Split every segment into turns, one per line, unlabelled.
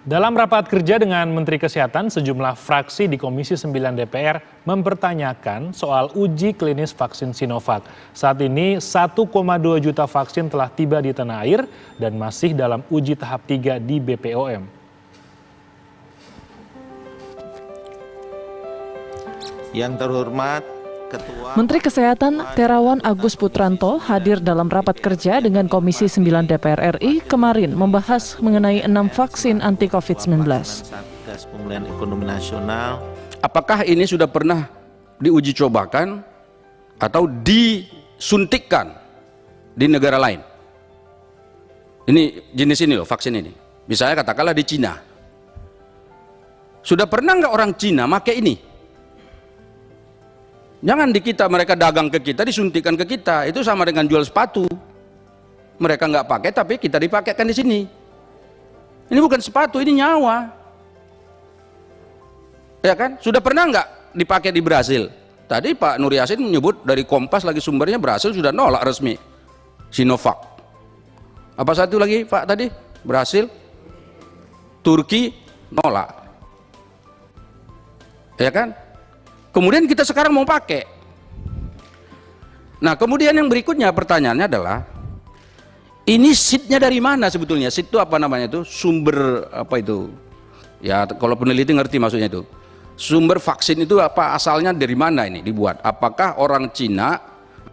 Dalam rapat kerja dengan Menteri Kesehatan, sejumlah fraksi di Komisi 9 DPR mempertanyakan soal uji klinis vaksin Sinovac. Saat ini 1,2 juta vaksin telah tiba di tanah air dan masih dalam uji tahap 3 di BPOM.
Yang terhormat
Menteri Kesehatan Terawan Agus Putranto hadir dalam rapat kerja dengan Komisi 9 DPR RI kemarin membahas mengenai 6 vaksin anti COVID-19.
Pemulihan Ekonomi Nasional.
Apakah ini sudah pernah diuji cobakan atau disuntikkan di negara lain? Ini jenis ini loh, vaksin ini. Misalnya katakanlah di Cina. Sudah pernah nggak orang Cina pakai ini? Jangan di kita, mereka dagang ke kita, disuntikan ke kita. Itu sama dengan jual sepatu. Mereka nggak pakai, tapi kita dipakaikan di sini. Ini bukan sepatu, ini nyawa. Ya kan? Sudah pernah nggak dipakai di Brasil? Tadi Pak Nur Yasin menyebut dari Kompas lagi sumbernya Brasil sudah nolak resmi Sinovac. Apa satu lagi Pak tadi? Brasil, Turki nolak. Ya kan? Kemudian kita sekarang mau pakai. Nah, kemudian yang berikutnya pertanyaannya adalah, ini seednya dari mana sebetulnya? Seed itu apa namanya itu? Sumber apa itu? Ya, kalau peneliti ngerti maksudnya itu. Sumber vaksin itu apa, asalnya dari mana ini dibuat? Apakah orang Cina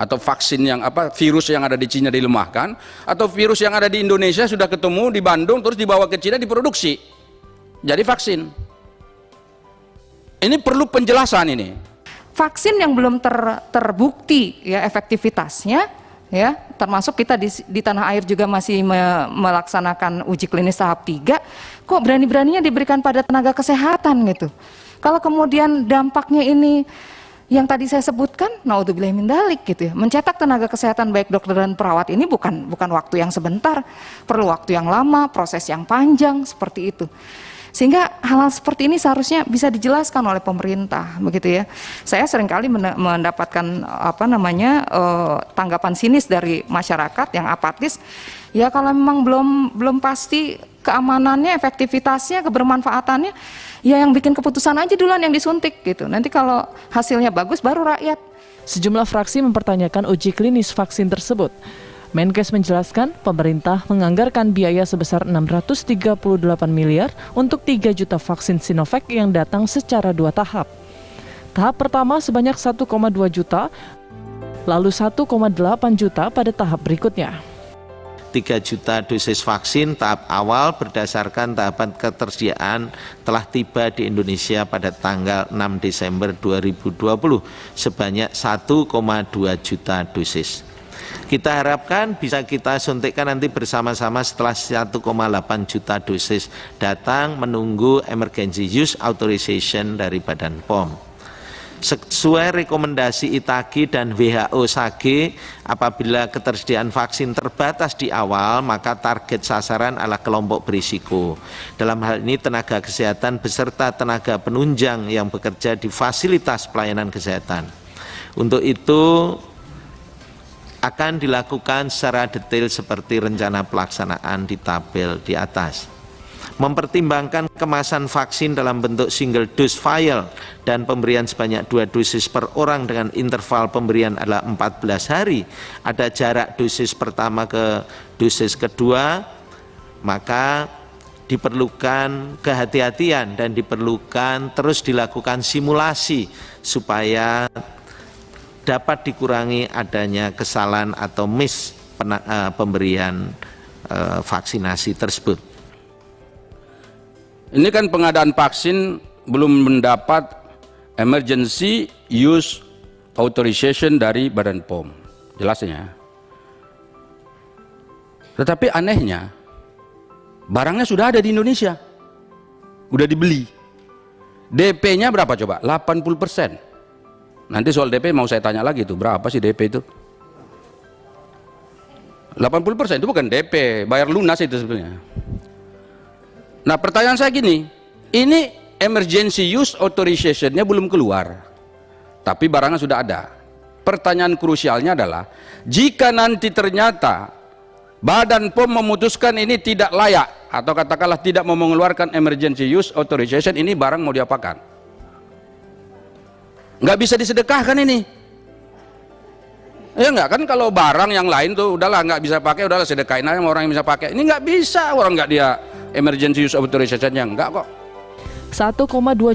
atau vaksin yang apa, virus yang ada di Cina dilemahkan, atau virus yang ada di Indonesia sudah ketemu di Bandung terus dibawa ke Cina diproduksi jadi vaksin? Ini perlu penjelasan ini.
Vaksin yang belum terbukti ya efektivitasnya, ya termasuk kita di tanah air juga masih melaksanakan uji klinis tahap 3, kok berani-beraninya diberikan pada tenaga kesehatan gitu. Kalau kemudian dampaknya ini yang tadi saya sebutkan, naudzubillah min dzalik gitu ya. Mencetak tenaga kesehatan baik dokter dan perawat ini bukan waktu yang sebentar, perlu waktu yang lama, proses yang panjang seperti itu. Sehingga hal-hal seperti ini seharusnya bisa dijelaskan oleh pemerintah, begitu ya. Saya seringkali mendapatkan tanggapan sinis dari masyarakat yang apatis. Ya kalau memang belum pasti keamanannya, efektivitasnya, kebermanfaatannya, ya yang bikin keputusan aja duluan yang disuntik gitu. Nanti kalau hasilnya bagus baru rakyat.
Sejumlah fraksi mempertanyakan uji klinis vaksin tersebut. Menkes menjelaskan pemerintah menganggarkan biaya sebesar 638 miliar untuk 3 juta vaksin Sinovac yang datang secara 2 tahap. Tahap pertama sebanyak 1,2 juta, lalu 1,8 juta pada tahap berikutnya.
3 juta dosis vaksin tahap awal berdasarkan tahapan ketersediaan telah tiba di Indonesia pada tanggal 6 Desember 2020 sebanyak 1,2 juta dosis. Kita harapkan bisa kita suntikkan nanti bersama-sama setelah 1,8 juta dosis datang menunggu emergency use authorization dari Badan POM. Sesuai rekomendasi ITAGI dan WHO SAGE, apabila ketersediaan vaksin terbatas di awal, maka target sasaran adalah kelompok berisiko. Dalam hal ini tenaga kesehatan beserta tenaga penunjang yang bekerja di fasilitas pelayanan kesehatan. Untuk itu akan dilakukan secara detail seperti rencana pelaksanaan di tabel di atas. Mempertimbangkan kemasan vaksin dalam bentuk single dose vial dan pemberian sebanyak 2 dosis per orang dengan interval pemberian adalah 14 hari, ada jarak dosis pertama ke dosis kedua, maka diperlukan kehati-hatian dan diperlukan terus dilakukan simulasi supaya dapat dikurangi adanya kesalahan atau miss pemberian vaksinasi tersebut.
Ini kan pengadaan vaksin belum mendapat emergency use authorization dari Badan POM, jelasnya. Tetapi anehnya, barangnya sudah ada di Indonesia, udah dibeli. DP-nya berapa coba? 80%. Nanti soal DP mau saya tanya lagi tuh, berapa sih DP itu? 80% itu bukan DP, bayar lunas itu sebetulnya. Nah pertanyaan saya gini, ini emergency use authorization-nya belum keluar, tapi barangnya sudah ada. Pertanyaan krusialnya adalah, jika nanti ternyata Badan POM memutuskan ini tidak layak atau katakanlah tidak mau mengeluarkan emergency use authorization, ini barang mau diapakan? Nggak bisa disedekahkan ini. Ya nggak kan, kalau barang yang lain tuh udahlah nggak bisa pakai, udahlah sedekahin aja sama orang yang bisa pakai. Ini nggak bisa, orang nggak dia emergency use authorization-nya, nggak kok.
1,2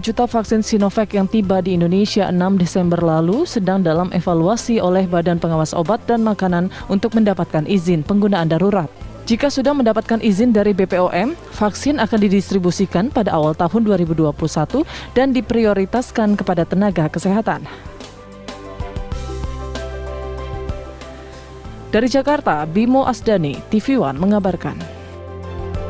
juta vaksin Sinovac yang tiba di Indonesia 6 Desember lalu sedang dalam evaluasi oleh Badan Pengawas Obat dan Makanan untuk mendapatkan izin penggunaan darurat. Jika sudah mendapatkan izin dari BPOM, vaksin akan didistribusikan pada awal tahun 2021 dan diprioritaskan kepada tenaga kesehatan. Dari Jakarta, Bimo Asdani, TV One mengabarkan.